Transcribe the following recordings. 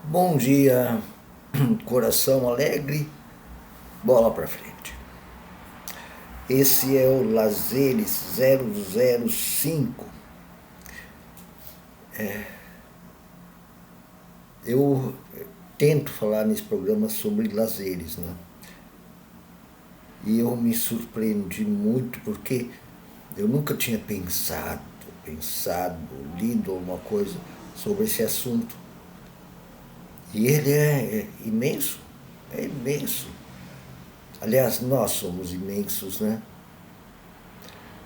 Bom dia, coração alegre, bola pra frente. Esse é o Lazeres 005. Eu tento falar nesse programa sobre lazeres, né? E eu me surpreendi muito porque eu nunca tinha pensado, lido alguma coisa sobre esse assunto. E ele é imenso, é imenso. Aliás, nós somos imensos, né?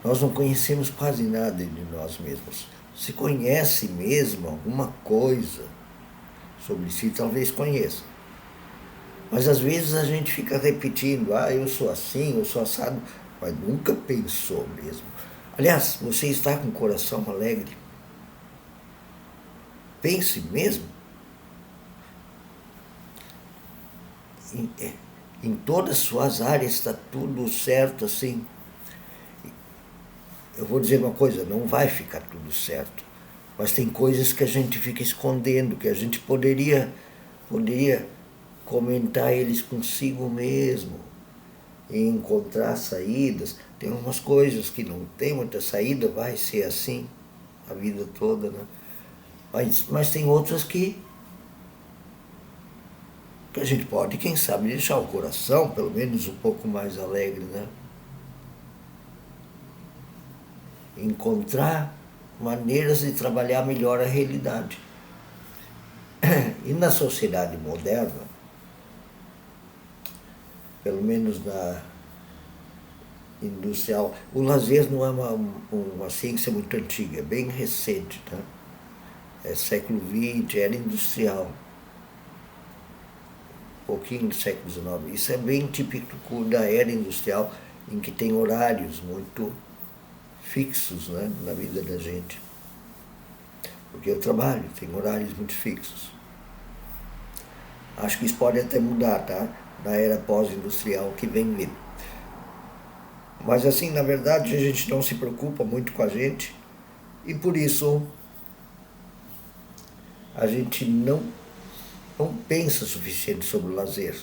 Nós não conhecemos quase nada de nós mesmos. Se conhece mesmo alguma coisa sobre si, talvez conheça. Mas às vezes a gente fica repetindo, eu sou assim, eu sou assado, mas nunca pensou mesmo. Aliás, você está com o coração alegre? Pense mesmo. Em, em todas as suas áreas está tudo certo assim. Eu vou dizer uma coisa, não vai ficar tudo certo. Mas tem coisas que a gente fica escondendo, que a gente poderia comentar eles consigo mesmo e encontrar saídas. Tem umas coisas que não tem muita saída, vai ser assim a vida toda, né? Mas tem outras que a gente pode, quem sabe, deixar o coração pelo menos um pouco mais alegre, né? Encontrar maneiras de trabalhar melhor a realidade. E na sociedade moderna, pelo menos na industrial, o lazer não é uma ciência muito antiga, é bem recente, tá? É século XX, era industrial, um pouquinho do século XIX. Isso é bem típico da era industrial, em que tem horários muito fixos, né, na vida da gente. Porque eu trabalho, tem horários muito fixos. Acho que isso pode até mudar, tá? Na era pós-industrial que vem mesmo. Mas assim, na verdade, a gente não se preocupa muito com a gente e por isso a gente não pensa o suficiente sobre o lazer.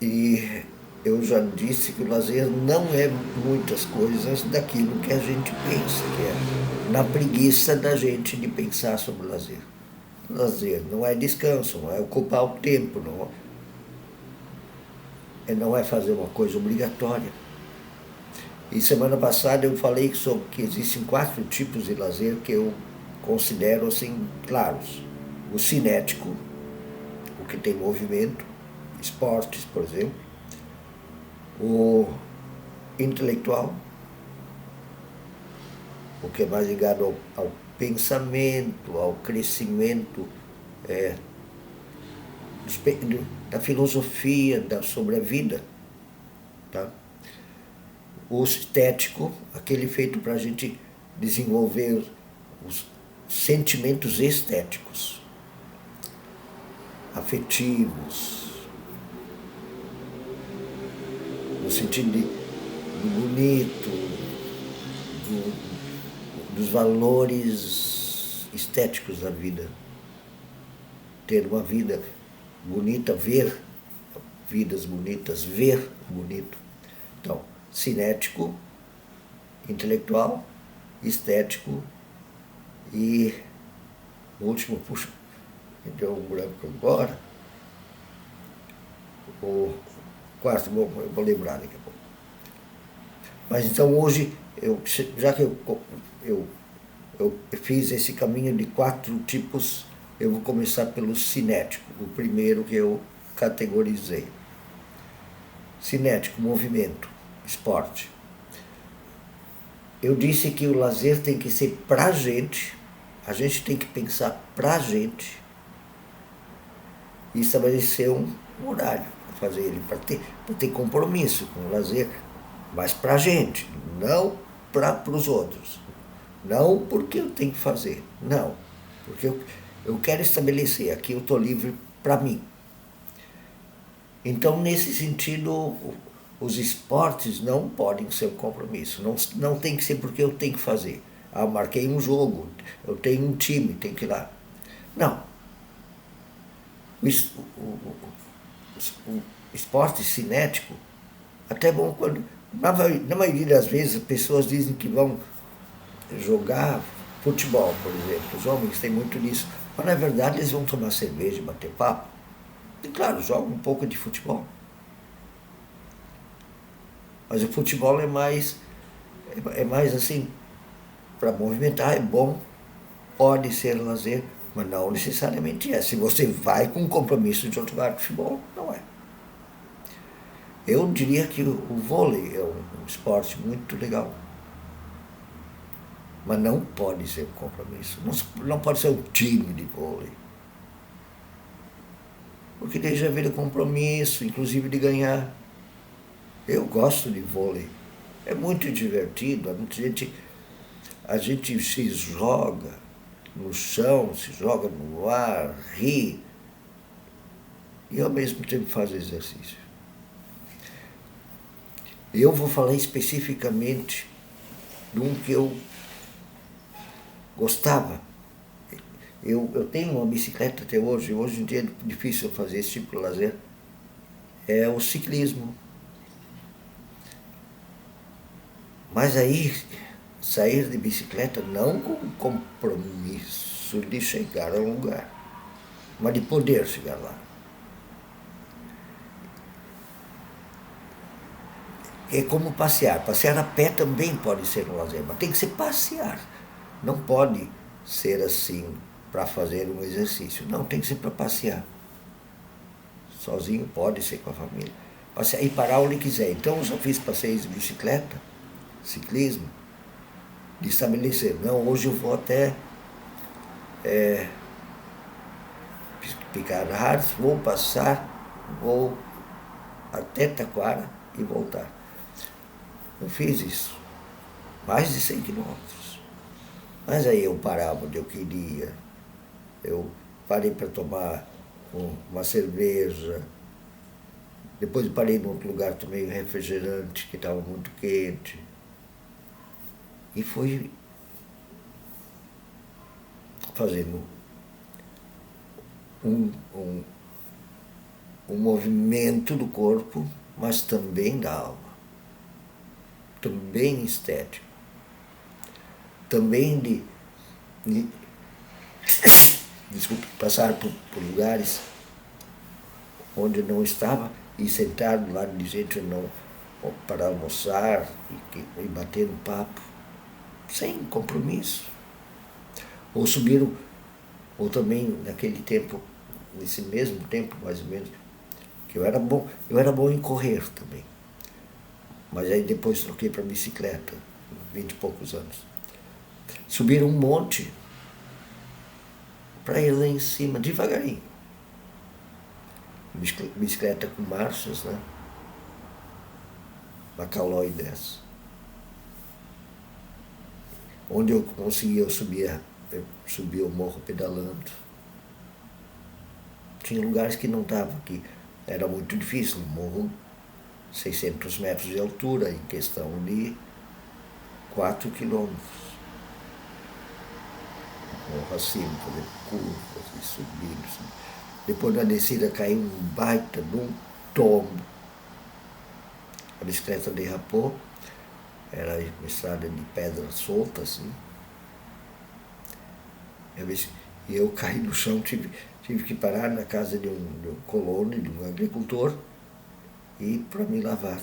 E eu já disse que o lazer não é muitas coisas daquilo que a gente pensa, que é na preguiça da gente de pensar sobre o lazer. Lazer não é descanso, não é ocupar o tempo, não é fazer uma coisa obrigatória. E semana passada eu falei sobre que existem 4 tipos de lazer que eu considero assim claros. O cinético, o que tem movimento, esportes, por exemplo. O intelectual, o que é mais ligado ao pensamento, ao crescimento da filosofia sobre a vida. Tá? O estético, aquele feito para a gente desenvolver os sentimentos estéticos, afetivos, no sentido do bonito, dos valores estéticos da vida. Ter uma vida bonita, ver vidas bonitas, ver bonito. Então, cinético, intelectual, estético e o último, puxa, me deu um branco agora. O quarto, eu vou lembrar daqui a pouco. Mas então hoje, já que eu fiz esse caminho de 4 tipos, eu vou começar pelo cinético, o primeiro que eu categorizei. Cinético, movimento, esporte. Eu disse que o lazer tem que ser pra gente, a gente tem que pensar pra gente e estabelecer um horário para fazer ele, para ter compromisso com o lazer, mas pra gente, não para os outros. Não porque eu tenho que fazer, não. Porque eu quero estabelecer, aqui eu estou livre para mim. Então, nesse sentido, os esportes não podem ser um compromisso, não tem que ser porque eu tenho que fazer. Ah, marquei um jogo, eu tenho um time, tem que ir lá. Não. O esporte cinético, até bom quando. Na maioria das vezes, as pessoas dizem que vão jogar futebol, por exemplo. Os homens têm muito disso. Mas na verdade eles vão tomar cerveja, bater papo. E claro, jogam um pouco de futebol. Mas o futebol é mais assim, para movimentar, é bom, pode ser lazer, mas não necessariamente é. Se você vai com um compromisso de jogar futebol, não é. Eu diria que o vôlei é um esporte muito legal. Mas não pode ser um compromisso. Não pode ser um time de vôlei. Porque daí já vira compromisso, inclusive de ganhar. Eu gosto de vôlei. É muito divertido. A gente se joga no chão, se joga no ar, ri. E ao mesmo tempo faz exercício. Eu vou falar especificamente de um que eu gostava. Eu tenho uma bicicleta até hoje em dia é difícil fazer esse tipo de lazer. É o ciclismo. Mas aí, sair de bicicleta não com compromisso de chegar a um lugar, mas de poder chegar lá. É como passear. Passear a pé também pode ser um lazer, mas tem que ser passear. Não pode ser assim para fazer um exercício. Não, tem que ser para passear. Sozinho pode ser com a família. Passear e parar onde quiser. Então eu já fiz passeios de bicicleta, ciclismo, de estabelecer. Não, hoje eu vou até Picarás, vou passar, vou até Taquara e voltar. Eu fiz isso. Mais de 100 quilômetros. Mas aí eu parava onde eu queria. Eu parei para tomar uma cerveja. Depois parei em outro lugar, tomei um refrigerante que estava muito quente. E fui fazendo um movimento do corpo, mas também da alma. Também estético. Também de desculpe, passar por lugares onde eu não estava e sentar do lado de gente não, para almoçar e bater um papo, sem compromisso. Ou subiram, ou também naquele tempo, nesse mesmo tempo mais ou menos, que eu era bom em correr também. Mas aí depois troquei para bicicleta, 20 e poucos anos. Subiram um monte para ir lá em cima, devagarinho. Bicicleta com marchas, né? Uma Caloi dessa. Onde eu conseguia, eu subia o morro pedalando. Tinha lugares que não estava, que era muito difícil, um morro 600 metros de altura, em questão de 4 quilômetros. Morro acima, fazendo curvas e subindo. Depois na descida caiu um baita de um tombo. A bicicleta derrapou, era uma estrada de pedra solta, assim. E eu caí no chão, tive que parar na casa de um colono, de um agricultor, e para me lavar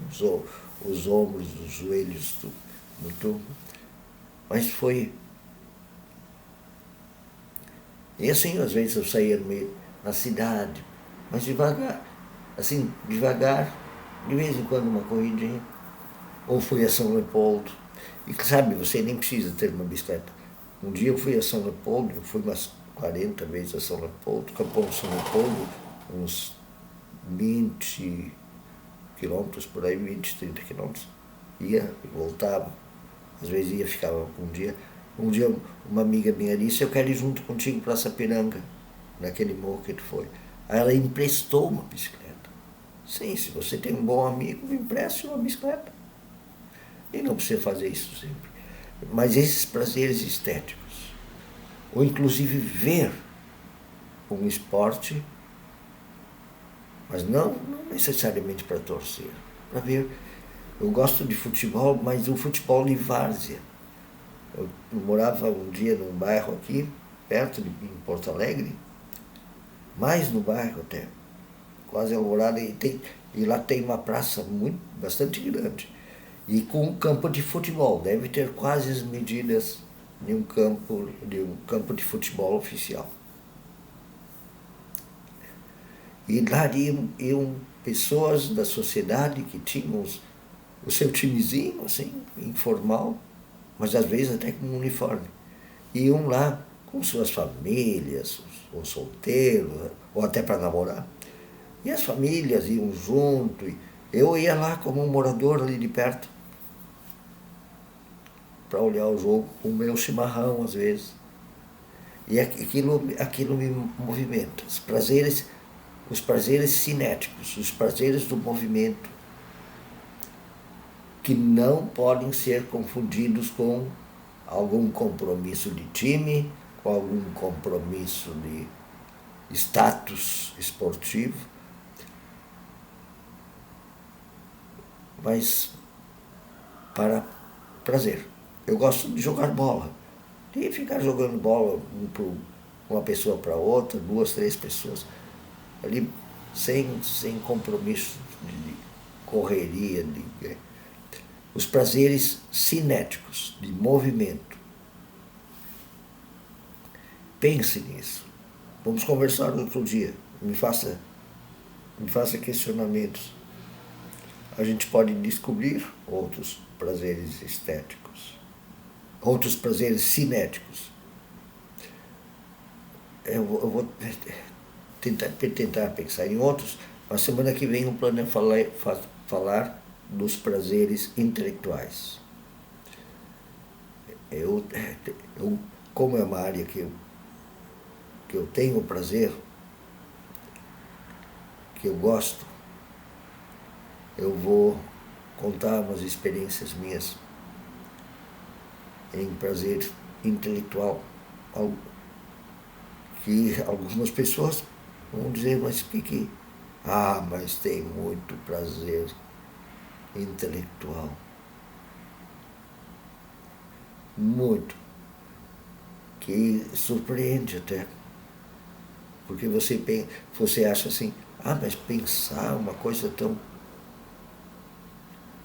os ombros, os joelhos, tudo, muito. Mas foi. E assim, às vezes eu saía no meio, na cidade, mas devagar, assim, devagar, de vez em quando uma corridinha, ou fui a São Leopoldo. E sabe, você nem precisa ter uma bicicleta. Um dia eu fui a São Leopoldo, eu fui umas 40 vezes a São Leopoldo, Capão São Leopoldo, uns 20 quilômetros por aí, 20, 30 quilômetros. Ia e voltava. Às vezes ia, ficava um dia. Um dia uma amiga minha disse, eu quero ir junto contigo para Sapiranga, naquele morro que tu foi. Aí ela emprestou uma bicicleta. Sim, se você tem um bom amigo, me empreste uma bicicleta. E não precisa fazer isso sempre. Mas esses prazeres estéticos, ou inclusive ver um esporte, mas não necessariamente para torcer, para ver. Eu gosto de futebol, mas o futebol de várzea. Eu morava um dia num bairro aqui, perto de em Porto Alegre, mais no bairro até, quase Alvorada, e lá tem uma praça bastante grande. E com um campo de futebol, deve ter quase as medidas de um campo de futebol oficial. E lá iam pessoas da sociedade que tinham o seu timezinho, assim, informal, mas às vezes até com um uniforme. Iam lá com suas famílias, ou solteiros, ou até para namorar. E as famílias iam junto. E eu ia lá como um morador ali de perto, para olhar o jogo com o meu chimarrão, às vezes. E aquilo me movimenta. Os prazeres cinéticos, os prazeres do movimento, que não podem ser confundidos com algum compromisso de time, com algum compromisso de status esportivo, mas para prazer. Eu gosto de jogar bola, de ficar jogando bola uma pessoa para outra, 2, 3 pessoas, ali sem compromisso de correria, os prazeres cinéticos, de movimento. Pense nisso. Vamos conversar outro dia. Me faça questionamentos. A gente pode descobrir outros prazeres estéticos, outros prazeres cinéticos. Eu vou tentar pensar em outros. Na semana que vem o plano é falar dos prazeres intelectuais. Como é uma área que eu tenho prazer, que eu gosto, eu vou contar umas experiências minhas em prazer intelectual, que algumas pessoas vão dizer, mas mas tem muito prazer intelectual. Muito. Que surpreende até. Porque você acha assim, mas pensar uma coisa tão...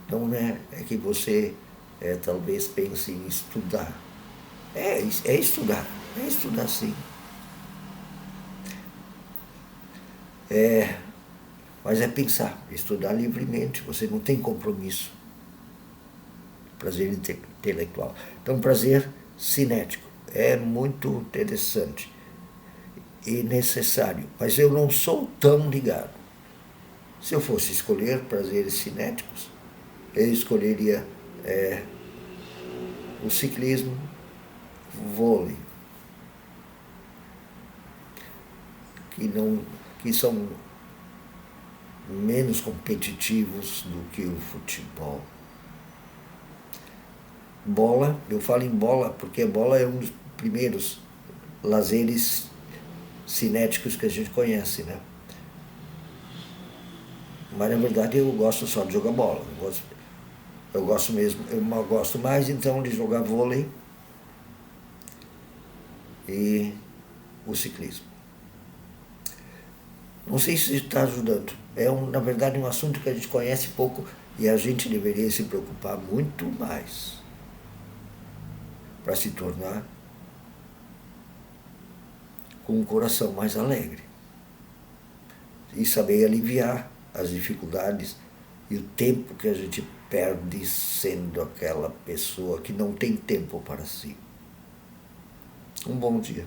Não é que você talvez pense em estudar. É estudar sim. Mas é pensar, estudar livremente, você não tem compromisso. Prazer intelectual. Então, prazer cinético é muito interessante e necessário, mas eu não sou tão ligado. Se eu fosse escolher prazeres cinéticos, eu escolheria o ciclismo, vôlei, que são menos competitivos do que o futebol. Bola, eu falo em bola porque a bola é um dos primeiros lazeres cinéticos que a gente conhece, né? Mas na verdade eu gosto só de jogar bola. Eu gosto mais então de jogar vôlei e o ciclismo. Não sei se isso está ajudando. Na verdade, um assunto que a gente conhece pouco e a gente deveria se preocupar muito mais para se tornar com um coração mais alegre e saber aliviar as dificuldades e o tempo que a gente perde sendo aquela pessoa que não tem tempo para si. Um bom dia.